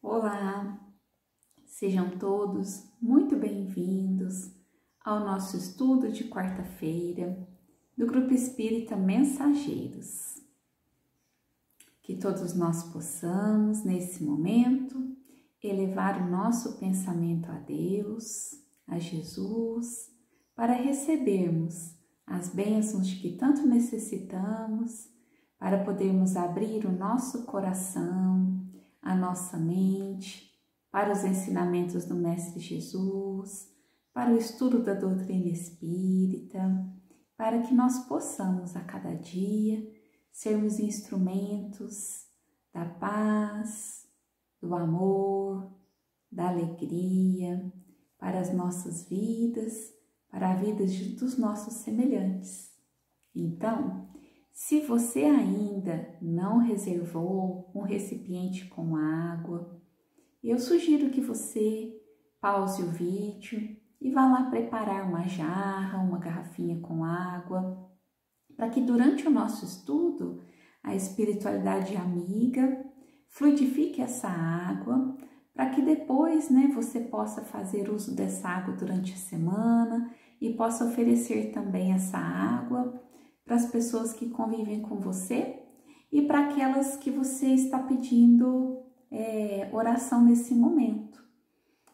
Olá, sejam todos muito bem-vindos ao nosso estudo de quarta-feira do Grupo Espírita Mensageiros. Que todos nós possamos, nesse momento, elevar o nosso pensamento a Deus, a Jesus, para recebermos as bênçãos de que tanto necessitamos, para podermos abrir o nosso coração, a nossa mente, para os ensinamentos do Mestre Jesus, para o estudo da doutrina espírita, para que nós possamos a cada dia sermos instrumentos da paz, do amor, da alegria para as nossas vidas, para a vida dos nossos semelhantes. Então, se você ainda não reservou um recipiente com água, eu sugiro que você pause o vídeo e vá lá preparar uma jarra, uma garrafinha com água, para que durante o nosso estudo a espiritualidade amiga fluidifique essa água, para que depois, você possa fazer uso dessa água durante a semana e possa oferecer também essa água para as pessoas que convivem com você e para aquelas que você está pedindo oração nesse momento.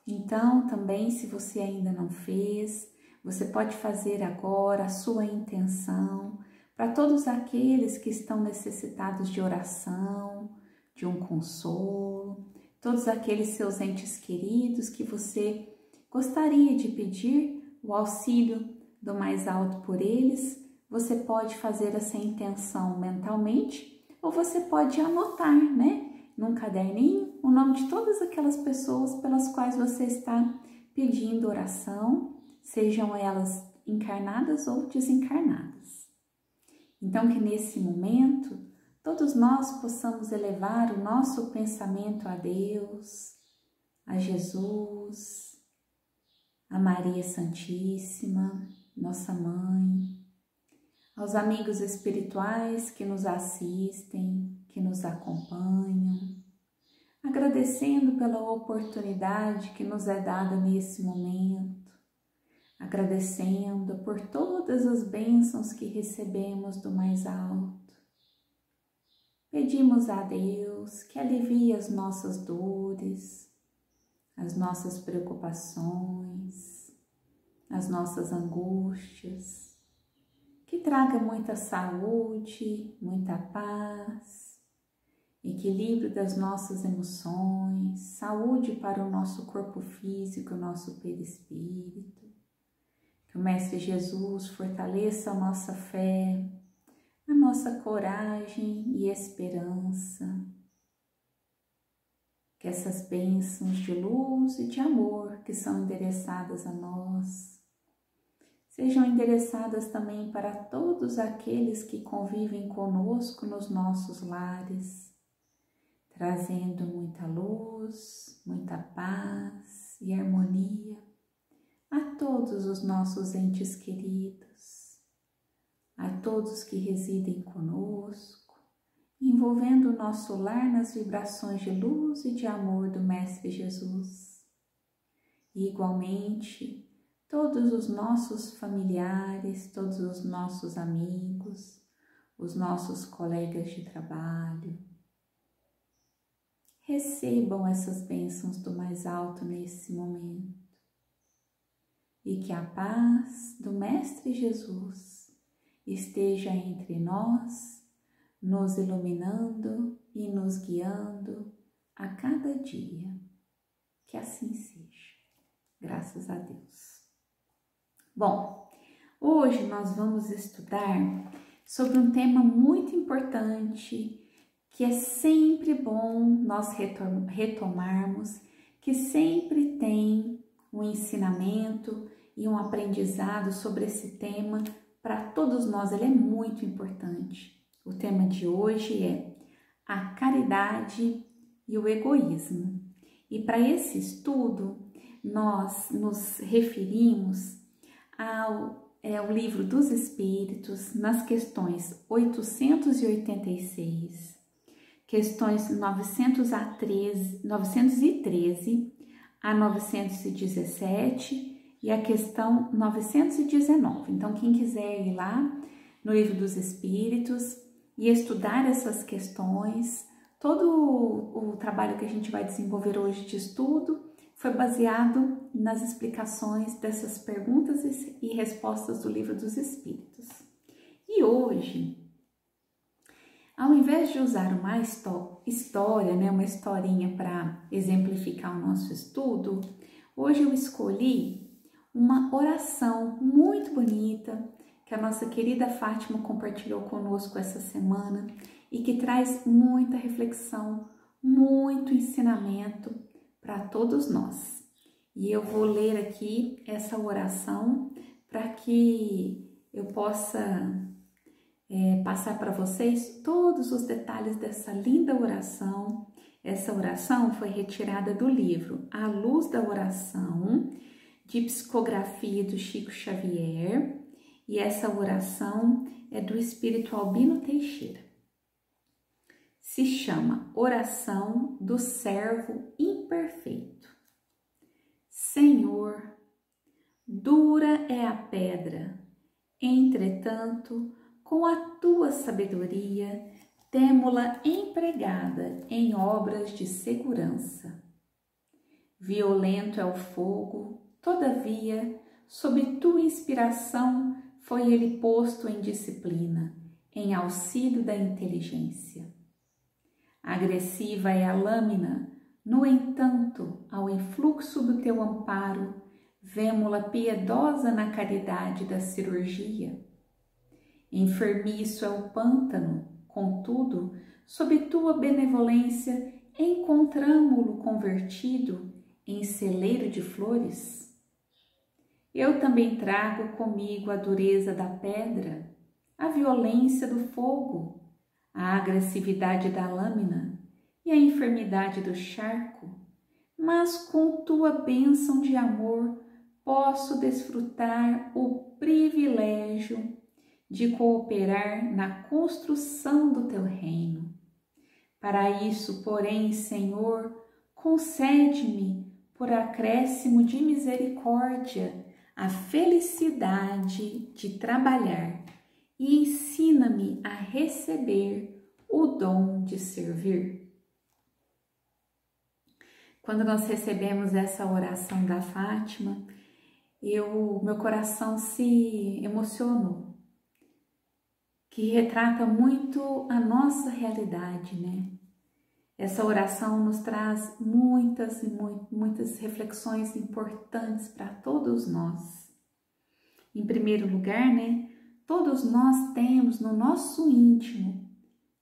Então, também, se você ainda não fez, você pode fazer agora a sua intenção para todos aqueles que estão necessitados de oração, de um consolo, todos aqueles seus entes queridos que você gostaria de pedir o auxílio do mais alto por eles. Você pode fazer essa intenção mentalmente ou você pode anotar, num caderninho, o nome de todas aquelas pessoas pelas quais você está pedindo oração, sejam elas encarnadas ou desencarnadas. Então, que nesse momento, todos nós possamos elevar o nosso pensamento a Deus, a Jesus, a Maria Santíssima, nossa Mãe, aos amigos espirituais que nos assistem, que nos acompanham, agradecendo pela oportunidade que nos é dada nesse momento, agradecendo por todas as bênçãos que recebemos do mais alto. Pedimos a Deus que alivie as nossas dores, as nossas preocupações, as nossas angústias, que traga muita saúde, muita paz, equilíbrio das nossas emoções, saúde para o nosso corpo físico, o nosso perispírito. Que o Mestre Jesus fortaleça a nossa fé, a nossa coragem e esperança. Que essas bênçãos de luz e de amor que são endereçadas a nós sejam endereçadas também para todos aqueles que convivem conosco nos nossos lares, trazendo muita luz, muita paz e harmonia a todos os nossos entes queridos, a todos que residem conosco, envolvendo o nosso lar nas vibrações de luz e de amor do Mestre Jesus. E igualmente, todos os nossos familiares, todos os nossos amigos, os nossos colegas de trabalho. Recebam essas bênçãos do mais alto nesse momento. E que a paz do Mestre Jesus esteja entre nós, nos iluminando e nos guiando a cada dia. Que assim seja. Graças a Deus. Bom, hoje nós vamos estudar sobre um tema muito importante, que é sempre bom nós retomarmos, que sempre tem um ensinamento e um aprendizado sobre esse tema para todos nós. Ele é muito importante. O tema de hoje é a caridade e o egoísmo. E para esse estudo, nós nos referimos ao Livro dos Espíritos, nas questões 886, questões 913 a 917 e a questão 919. Então, quem quiser ir lá no Livro dos Espíritos e estudar essas questões, todo o trabalho que a gente vai desenvolver hoje de estudo foi baseado nas explicações dessas perguntas e respostas do Livro dos Espíritos. E hoje, ao invés de usar uma história, uma historinha para exemplificar o nosso estudo, hoje eu escolhi uma oração muito bonita que a nossa querida Fátima compartilhou conosco essa semana e que traz muita reflexão, muito ensinamento para todos nós. E eu vou ler aqui essa oração para que eu possa passar para vocês todos os detalhes dessa linda oração. Essa oração foi retirada do livro A Luz da Oração, de psicografia do Chico Xavier, e essa oração é do Espírito Albino Teixeira. Se chama Oração do Servo Imperfeito. Senhor, dura é a pedra, entretanto, com a tua sabedoria, temo-la empregada em obras de segurança. Violento é o fogo, todavia, sob tua inspiração, foi ele posto em disciplina, em auxílio da inteligência. Agressiva é a lâmina, no entanto, ao influxo do teu amparo, vemo-la piedosa na caridade da cirurgia. Enfermiço é o pântano, contudo, sob tua benevolência, encontramo-lo convertido em celeiro de flores. Eu também trago comigo a dureza da pedra, a violência do fogo, a agressividade da lâmina e a enfermidade do charco, mas com tua bênção de amor posso desfrutar o privilégio de cooperar na construção do teu reino. Para isso, porém, Senhor, concede-me, por acréscimo de misericórdia, a felicidade de trabalhar e ensina-me a receber o dom de servir. Quando nós recebemos essa oração da Fátima, meu coração se emocionou, que retrata muito a nossa realidade, né? Essa oração nos traz muitas reflexões importantes para todos nós. Em primeiro lugar, né? Todos nós temos no nosso íntimo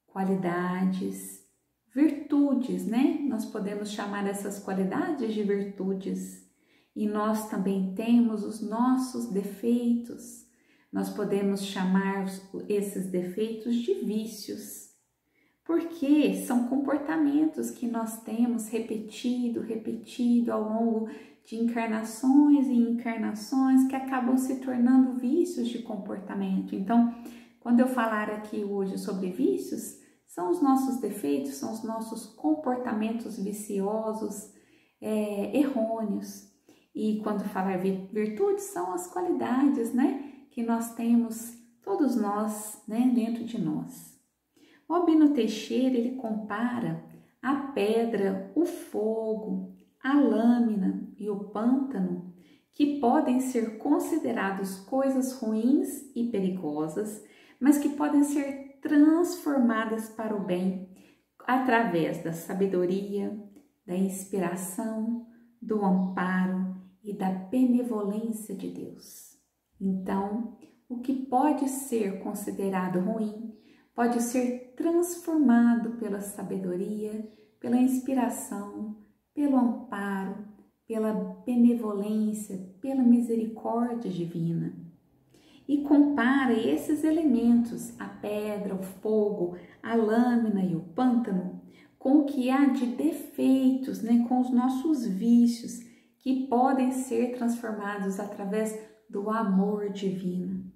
qualidades, virtudes, né? Nós podemos chamar essas qualidades de virtudes. E nós também temos os nossos defeitos. Nós podemos chamar esses defeitos de vícios, porque são comportamentos que nós temos repetido ao longo de encarnações e encarnações que acabam se tornando vícios de comportamento. Então, quando eu falar aqui hoje sobre vícios, são os nossos defeitos, são os nossos comportamentos viciosos, errôneos. E quando falar virtudes, são as qualidades, né, que nós temos, todos nós, né, dentro de nós. O Albino Teixeira, ele compara a pedra, o fogo, a lâmina e o pântano, que podem ser considerados coisas ruins e perigosas, mas que podem ser transformadas para o bem através da sabedoria, da inspiração, do amparo e da benevolência de Deus. Então, o que pode ser considerado ruim pode ser transformado pela sabedoria, pela inspiração, pelo amparo, pela benevolência, pela misericórdia divina. E compara esses elementos, a pedra, o fogo, a lâmina e o pântano, com o que há de defeitos, né, com os nossos vícios, que podem ser transformados através do amor divino.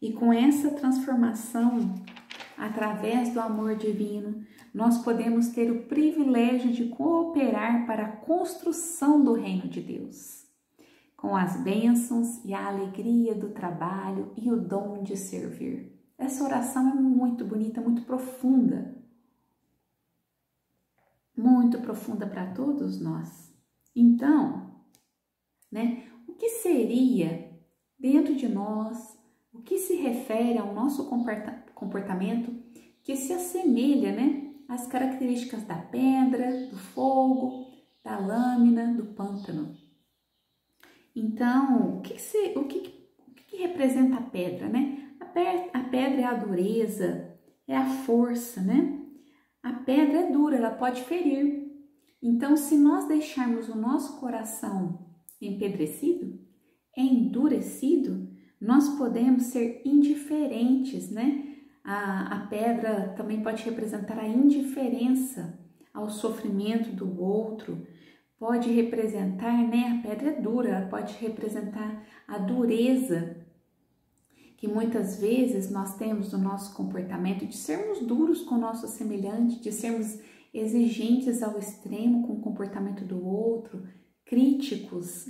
E com essa transformação, através do amor divino, nós podemos ter o privilégio de cooperar para a construção do reino de Deus, com as bênçãos e a alegria do trabalho e o dom de servir. Essa oração é muito bonita, muito profunda para todos nós. Então, o que seria dentro de nós, o que se refere ao nosso comportamento que se assemelha, às características da pedra, do fogo, da lâmina, do pântano? Então, o que representa a pedra, A pedra é a dureza, é a força, A pedra é dura, ela pode ferir. Então, se nós deixarmos o nosso coração endurecido, nós podemos ser indiferentes, A pedra também pode representar a indiferença ao sofrimento do outro, pode representar, a pedra é dura, ela pode representar a dureza que muitas vezes nós temos no nosso comportamento de sermos duros com o nosso semelhante, de sermos exigentes ao extremo com o comportamento do outro, críticos,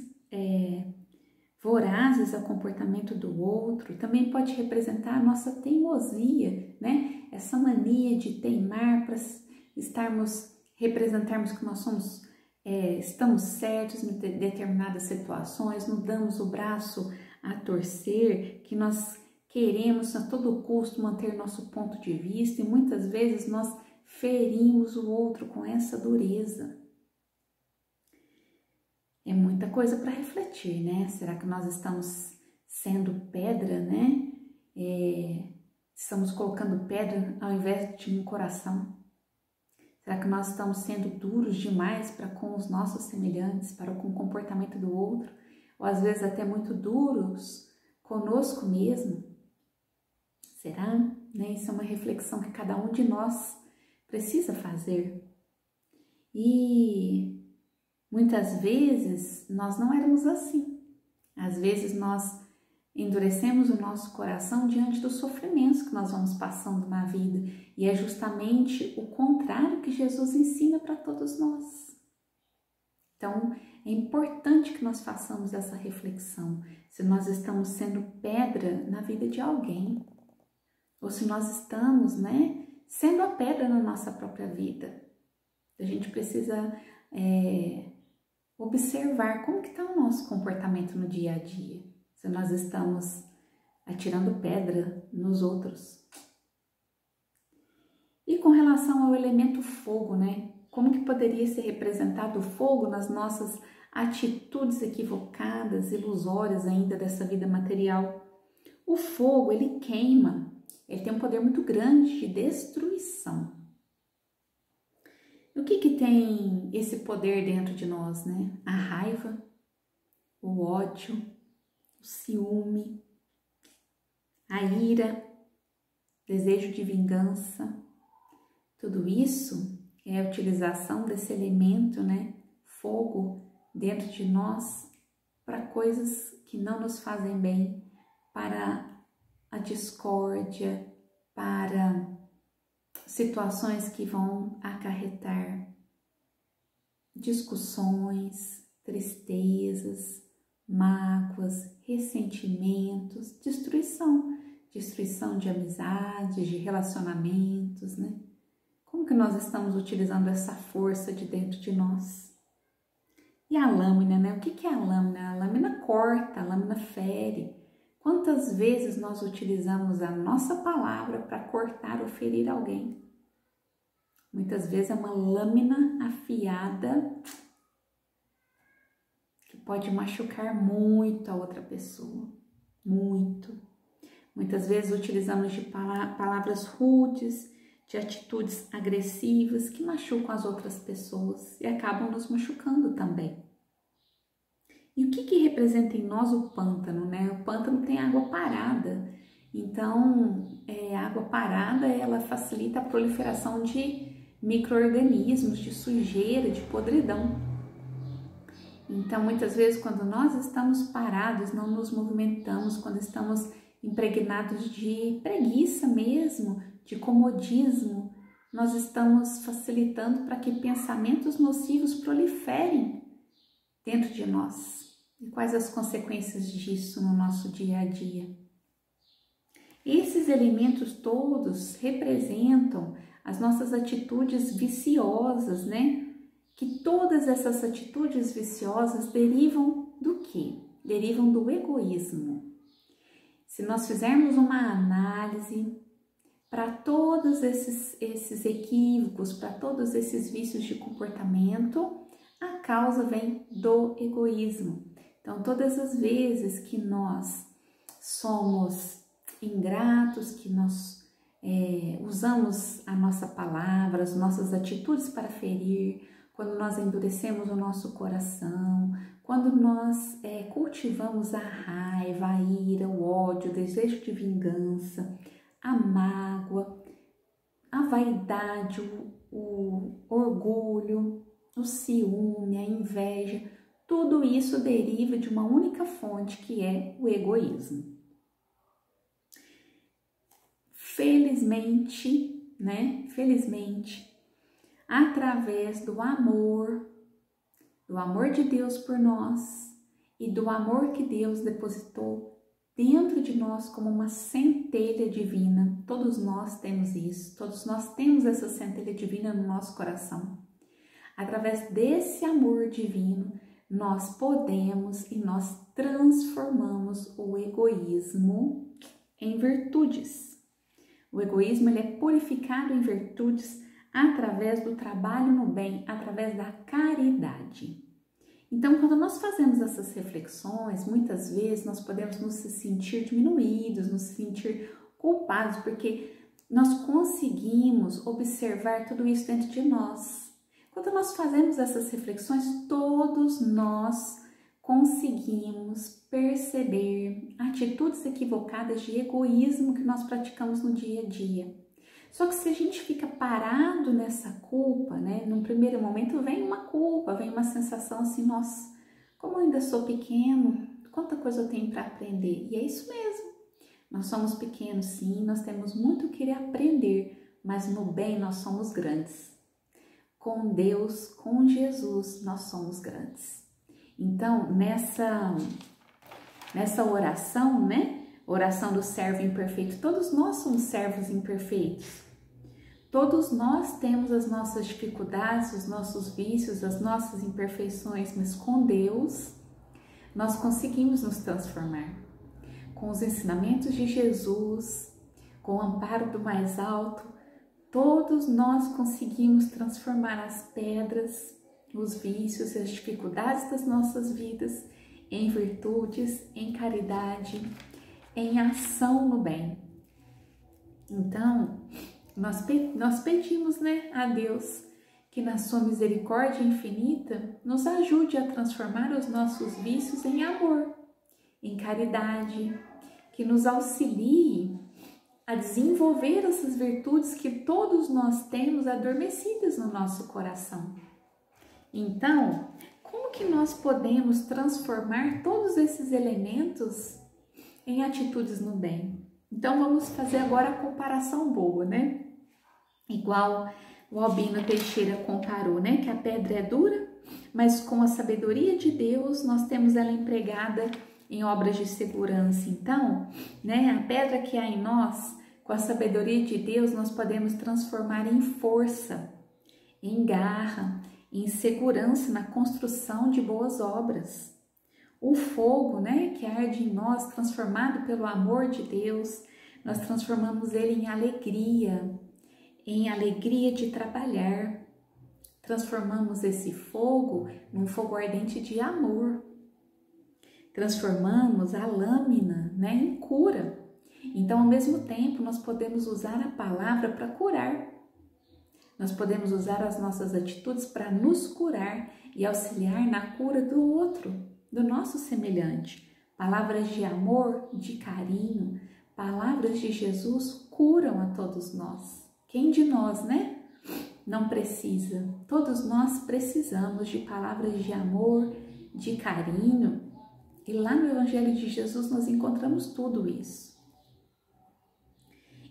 vorazes ao comportamento do outro. Também pode representar a nossa teimosia, Essa mania de teimar para representarmos que nós estamos certos em determinadas situações, não damos o braço a torcer, que nós queremos a todo custo manter nosso ponto de vista e muitas vezes nós ferimos o outro com essa dureza. É muita coisa para refletir, Será que nós estamos sendo pedra, Estamos colocando pedra ao invés de um coração? Será que nós estamos sendo duros demais para com os nossos semelhantes, para com o comportamento do outro? Ou às vezes até muito duros conosco mesmo? Será? Isso é uma reflexão que cada um de nós precisa fazer. E muitas vezes nós não éramos assim. Às vezes nós endurecemos o nosso coração diante dos sofrimentos que nós vamos passando na vida. E é justamente o contrário que Jesus ensina para todos nós. Então, é importante que nós façamos essa reflexão. Se nós estamos sendo pedra na vida de alguém. Ou se nós estamos, sendo a pedra na nossa própria vida. A gente precisa observar como que está o nosso comportamento no dia a dia. Se nós estamos atirando pedra nos outros. E com relação ao elemento fogo, Como que poderia ser representado o fogo nas nossas atitudes equivocadas, ilusórias ainda dessa vida material? O fogo, ele queima, ele tem um poder muito grande de destruição. O que tem esse poder dentro de nós, A raiva, o ódio, o ciúme, a ira, desejo de vingança. Tudo isso é a utilização desse elemento, fogo, dentro de nós para coisas que não nos fazem bem, para a discórdia, para situações que vão acarretar discussões, tristezas, mágoas, ressentimentos, destruição de amizades, de relacionamentos, Como que nós estamos utilizando essa força de dentro de nós? E a lâmina, O que é a lâmina? A lâmina corta, a lâmina fere. Quantas vezes nós utilizamos a nossa palavra para cortar ou ferir alguém? Muitas vezes é uma lâmina afiada que pode machucar muito a outra pessoa, muito. Muitas vezes utilizamos de palavras rudes, de atitudes agressivas que machucam as outras pessoas e acabam nos machucando também. E o que representa em nós o pântano, O pântano tem água parada, então a água parada ela facilita a proliferação de micro-organismos, de sujeira, de podridão. Então, muitas vezes, quando nós estamos parados, não nos movimentamos, quando estamos impregnados de preguiça mesmo, de comodismo, nós estamos facilitando para que pensamentos nocivos proliferem dentro de nós. E quais as consequências disso no nosso dia a dia? Esses elementos todos representam as nossas atitudes viciosas, né? Que todas essas atitudes viciosas derivam do quê? Derivam do egoísmo. Se nós fizermos uma análise para todos esses equívocos, para todos esses vícios de comportamento, a causa vem do egoísmo. Então, todas as vezes que nós somos ingratos, que nós usamos a nossa palavra, as nossas atitudes para ferir, quando nós endurecemos o nosso coração, quando nós cultivamos a raiva, a ira, o ódio, o desejo de vingança, a mágoa, a vaidade, o orgulho, o ciúme, a inveja, tudo isso deriva de uma única fonte, que é o egoísmo. Felizmente, né? Felizmente, através do amor de Deus por nós e do amor que Deus depositou dentro de nós como uma centelha divina. Todos nós temos isso, todos nós temos essa centelha divina no nosso coração. Através desse amor divino, nós podemos e nós transformamos o egoísmo em virtudes. O egoísmo ele é purificado em virtudes através do trabalho no bem, através da caridade. Então, quando nós fazemos essas reflexões, muitas vezes nós podemos nos sentir diminuídos, nos sentir culpados, porque nós conseguimos observar tudo isso dentro de nós. Quando nós fazemos essas reflexões, todos nós conseguimos perceber atitudes equivocadas de egoísmo que nós praticamos no dia a dia. Só que se a gente fica parado nessa culpa, né? Num primeiro momento vem uma culpa, vem uma sensação assim, nossa, como eu ainda sou pequeno, quanta coisa eu tenho para aprender. E é isso mesmo, nós somos pequenos sim, nós temos muito o que aprender, mas no bem nós somos grandes. Com Deus, com Jesus, nós somos grandes. Então, nessa oração, né? Oração do servo imperfeito, todos nós somos servos imperfeitos. Todos nós temos as nossas dificuldades, os nossos vícios, as nossas imperfeições, mas com Deus nós conseguimos nos transformar. Com os ensinamentos de Jesus, com o amparo do mais alto, todos nós conseguimos transformar as pedras, os vícios e as dificuldades das nossas vidas em virtudes, em caridade, em ação no bem. Então, nós pedimos, né, a Deus que na sua misericórdia infinita nos ajude a transformar os nossos vícios em amor, em caridade, que nos auxilie a desenvolver essas virtudes que todos nós temos adormecidas no nosso coração. Então, como que nós podemos transformar todos esses elementos em atitudes no bem? Então, vamos fazer agora a comparação boa, né? Igual o Albino Teixeira comparou, né? Que a pedra é dura, mas com a sabedoria de Deus, nós temos ela empregada em obras de segurança. Então, né? A pedra que há em nós, com a sabedoria de Deus, nós podemos transformar em força, em garra, em segurança na construção de boas obras. O fogo, né, que arde em nós, transformado pelo amor de Deus, nós transformamos ele em alegria de trabalhar. Transformamos esse fogo num fogo ardente de amor. Transformamos a lâmina, né, em cura. Então, ao mesmo tempo, nós podemos usar a palavra para curar. Nós podemos usar as nossas atitudes para nos curar e auxiliar na cura do outro, do nosso semelhante. Palavras de amor, de carinho, palavras de Jesus curam a todos nós. Quem de nós, né? Não precisa. Todos nós precisamos de palavras de amor, de carinho. E lá no Evangelho de Jesus nós encontramos tudo isso.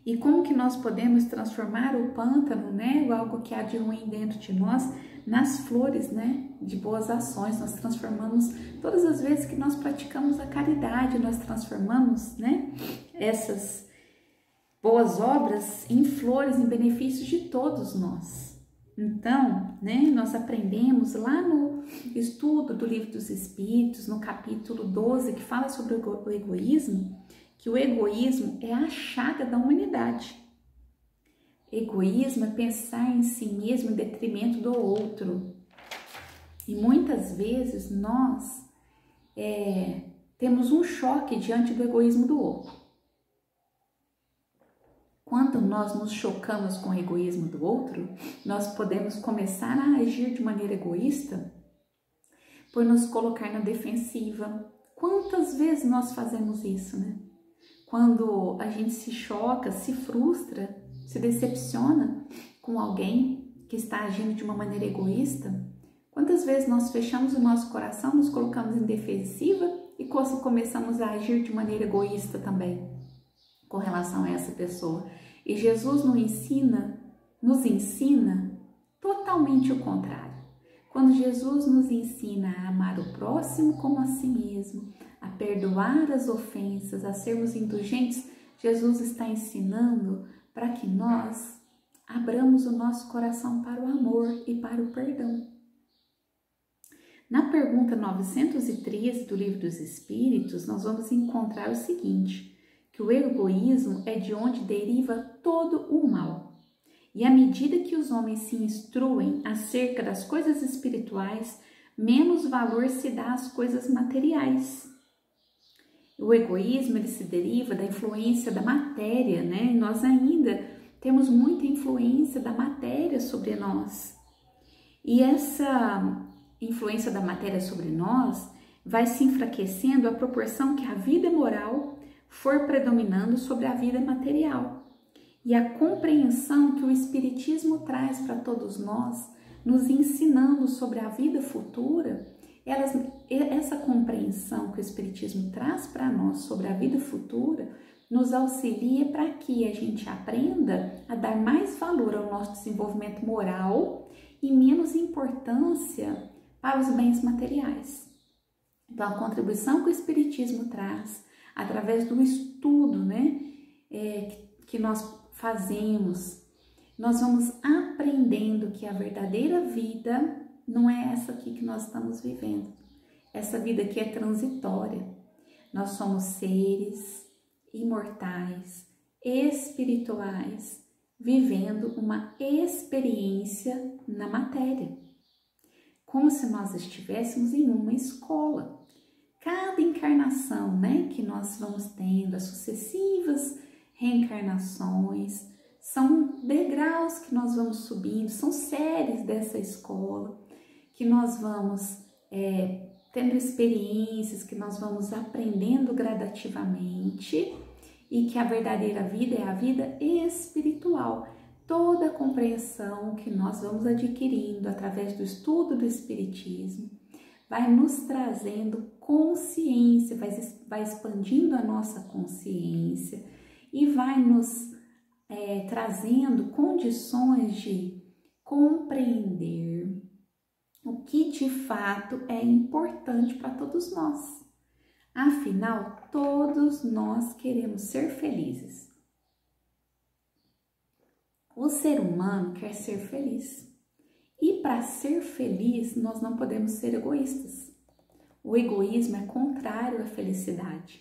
E como que nós podemos transformar o pântano, né, algo que há de ruim dentro de nós, nas flores, né, de boas ações. Nós transformamos, todas as vezes que nós praticamos a caridade, nós transformamos, né, essas boas obras em flores, em benefício de todos nós. Então, né, nós aprendemos lá no estudo do Livro dos Espíritos, no capítulo 12, que fala sobre o egoísmo, que o egoísmo é a chaga da humanidade. Egoísmo é pensar em si mesmo em detrimento do outro. E muitas vezes nós temos um choque diante do egoísmo do outro. Quando nós nos chocamos com o egoísmo do outro, nós podemos começar a agir de maneira egoísta por nos colocar na defensiva. Quantas vezes nós fazemos isso, né? Quando a gente se choca, se frustra, se decepciona com alguém que está agindo de uma maneira egoísta, quantas vezes nós fechamos o nosso coração, nos colocamos em defensiva e começamos a agir de maneira egoísta também com relação a essa pessoa. E Jesus nos ensina totalmente o contrário. Quando Jesus nos ensina a amar o próximo como a si mesmo, a perdoar as ofensas, a sermos indulgentes, Jesus está ensinando para que nós abramos o nosso coração para o amor e para o perdão. Na pergunta 913 do Livro dos Espíritos, nós vamos encontrar o seguinte, que o egoísmo é de onde deriva todo o mal. E à medida que os homens se instruem acerca das coisas espirituais, menos valor se dá às coisas materiais. O egoísmo ele se deriva da influência da matéria, né? Nós ainda temos muita influência da matéria sobre nós. E essa influência da matéria sobre nós vai se enfraquecendo à proporção que a vida moral for predominando sobre a vida material. E a compreensão que o Espiritismo traz para todos nós, nos ensinando sobre a vida futura, essa compreensão que o Espiritismo traz para nós sobre a vida futura, nos auxilia para que a gente aprenda a dar mais valor ao nosso desenvolvimento moral e menos importância para os bens materiais. Então, a contribuição que o Espiritismo traz, através do estudo, né, que nós fazemos, nós vamos aprendendo que a verdadeira vida não é essa aqui que nós estamos vivendo. Essa vida aqui é transitória. Nós somos seres imortais, espirituais, vivendo uma experiência na matéria. Como se nós estivéssemos em uma escola. Cada encarnação, né, que nós vamos tendo, as sucessivas reencarnações, são degraus que nós vamos subindo, são séries dessa escola, que nós vamos tendo experiências, que nós vamos aprendendo gradativamente e que a verdadeira vida é a vida espiritual. Toda a compreensão que nós vamos adquirindo através do estudo do Espiritismo vai nos trazendo consciência, vai expandindo a nossa consciência e vai nos trazendo condições de compreender o que de fato é importante para todos nós. Afinal, todos nós queremos ser felizes. O ser humano quer ser feliz. E para ser feliz, nós não podemos ser egoístas. O egoísmo é contrário à felicidade.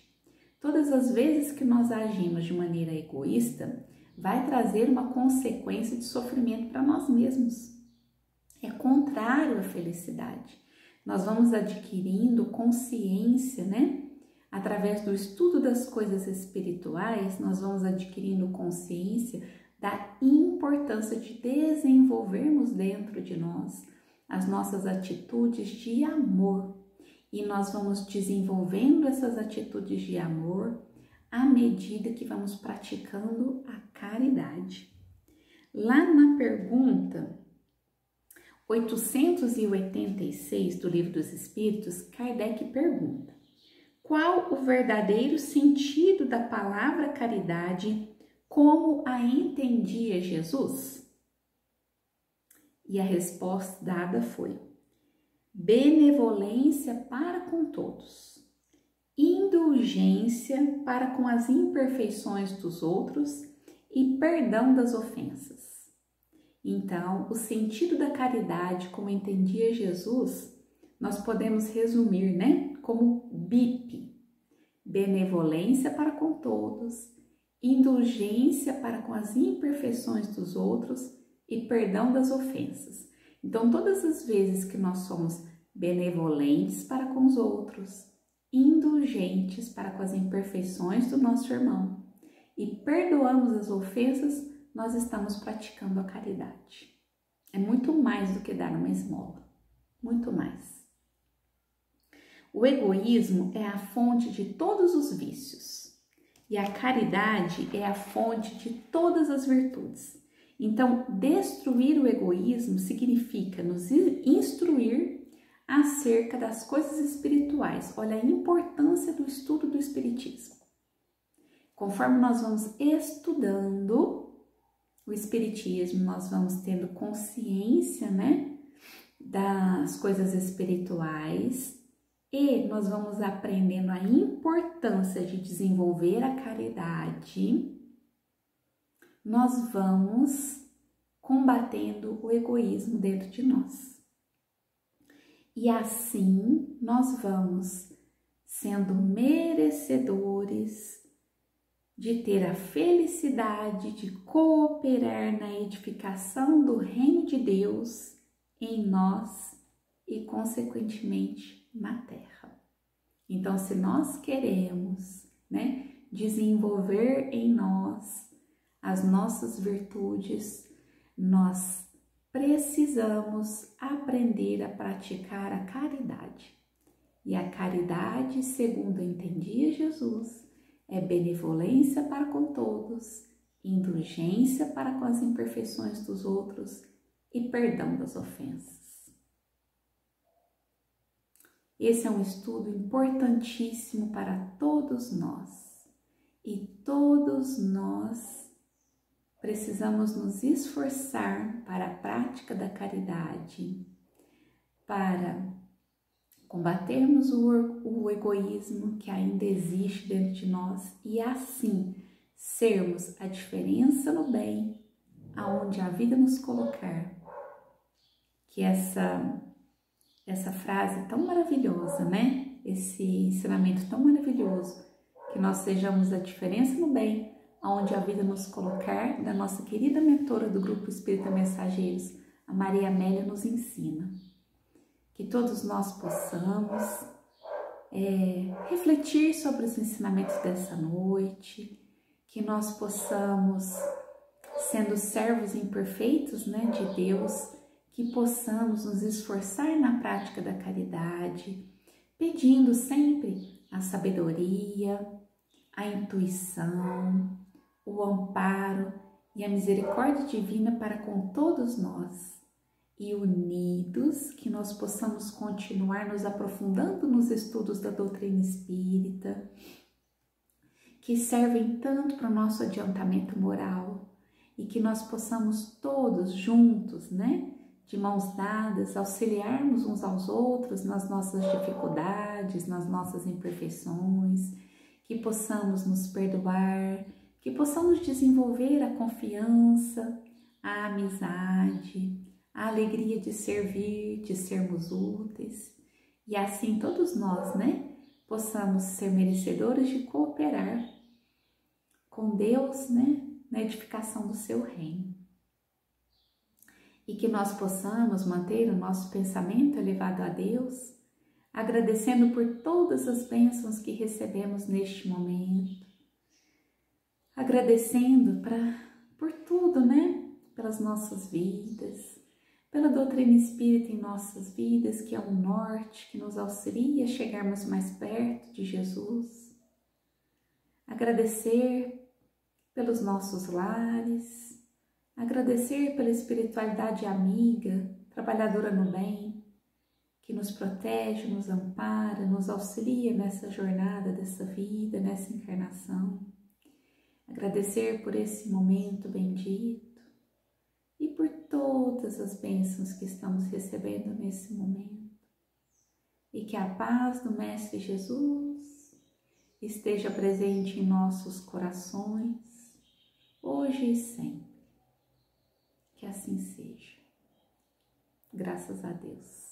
Todas as vezes que nós agimos de maneira egoísta, vai trazer uma consequência de sofrimento para nós mesmos. É contrário à felicidade. Nós vamos adquirindo consciência, né? Através do estudo das coisas espirituais, nós vamos adquirindo consciência da importância de desenvolvermos dentro de nós as nossas atitudes de amor. E nós vamos desenvolvendo essas atitudes de amor à medida que vamos praticando a caridade. Lá na pergunta 886 do Livro dos Espíritos, Kardec pergunta: qual o verdadeiro sentido da palavra caridade como a entendia Jesus? E a resposta dada foi: benevolência para com todos, indulgência para com as imperfeições dos outros e perdão das ofensas. Então, o sentido da caridade, como entendia Jesus, nós podemos resumir, né, como BIP: benevolência para com todos, indulgência para com as imperfeições dos outros e perdão das ofensas. Então, todas as vezes que nós somos benevolentes para com os outros, indulgentes para com as imperfeições do nosso irmão e perdoamos as ofensas, nós estamos praticando a caridade. É muito mais do que dar uma esmola, muito mais. O egoísmo é a fonte de todos os vícios e a caridade é a fonte de todas as virtudes. Então, destruir o egoísmo significa nos instruir acerca das coisas espirituais. Olha a importância do estudo do Espiritismo. Conforme nós vamos estudando o Espiritismo, nós vamos tendo consciência, né, das coisas espirituais e nós vamos aprendendo a importância de desenvolver a caridade. Nós vamos combatendo o egoísmo dentro de nós. E assim nós vamos sendo merecedores de ter a felicidade de cooperar na edificação do reino de Deus em nós e, consequentemente, na terra. Então, se nós queremos, né, desenvolver em nós as nossas virtudes, nós precisamos aprender a praticar a caridade. E a caridade, segundo entendia Jesus, é benevolência para com todos, indulgência para com as imperfeições dos outros e perdão das ofensas. Esse é um estudo importantíssimo para todos nós. E todos nós precisamos nos esforçar para a prática da caridade, para combatermos o egoísmo que ainda existe dentro de nós e assim sermos a diferença no bem aonde a vida nos colocar. Que essa frase tão maravilhosa, né? Esse ensinamento tão maravilhoso, que nós sejamos a diferença no bem aonde a vida nos colocar, da nossa querida mentora do Grupo Espírita Mensageiros, a Maria Amélia, nos ensina. Que todos nós possamos refletir sobre os ensinamentos dessa noite, que nós possamos, sendo servos imperfeitos, né, de Deus, que possamos nos esforçar na prática da caridade, pedindo sempre a sabedoria, a intuição, o amparo e a misericórdia divina para com todos nós. E unidos, que nós possamos continuar nos aprofundando nos estudos da doutrina espírita, que servem tanto para o nosso adiantamento moral, e que nós possamos todos juntos, né, de mãos dadas, auxiliarmos uns aos outros nas nossas dificuldades, nas nossas imperfeições, que possamos nos perdoar, que possamos desenvolver a confiança, a amizade, a alegria de servir, de sermos úteis, e assim todos nós, né, possamos ser merecedores de cooperar com Deus, né, na edificação do seu reino. E que nós possamos manter o nosso pensamento elevado a Deus, agradecendo por todas as bênçãos que recebemos neste momento, agradecendo por tudo, né, pelas nossas vidas, pela doutrina espírita em nossas vidas, que é um norte que nos auxilia a chegarmos mais perto de Jesus. Agradecer pelos nossos lares, agradecer pela espiritualidade amiga, trabalhadora no bem, que nos protege, nos ampara, nos auxilia nessa jornada dessa vida, nessa encarnação. agradecer por esse momento bendito e por todas as bênçãos que estamos recebendo nesse momento. E que a paz do Mestre Jesus esteja presente em nossos corações, hoje e sempre. Que assim seja. Graças a Deus.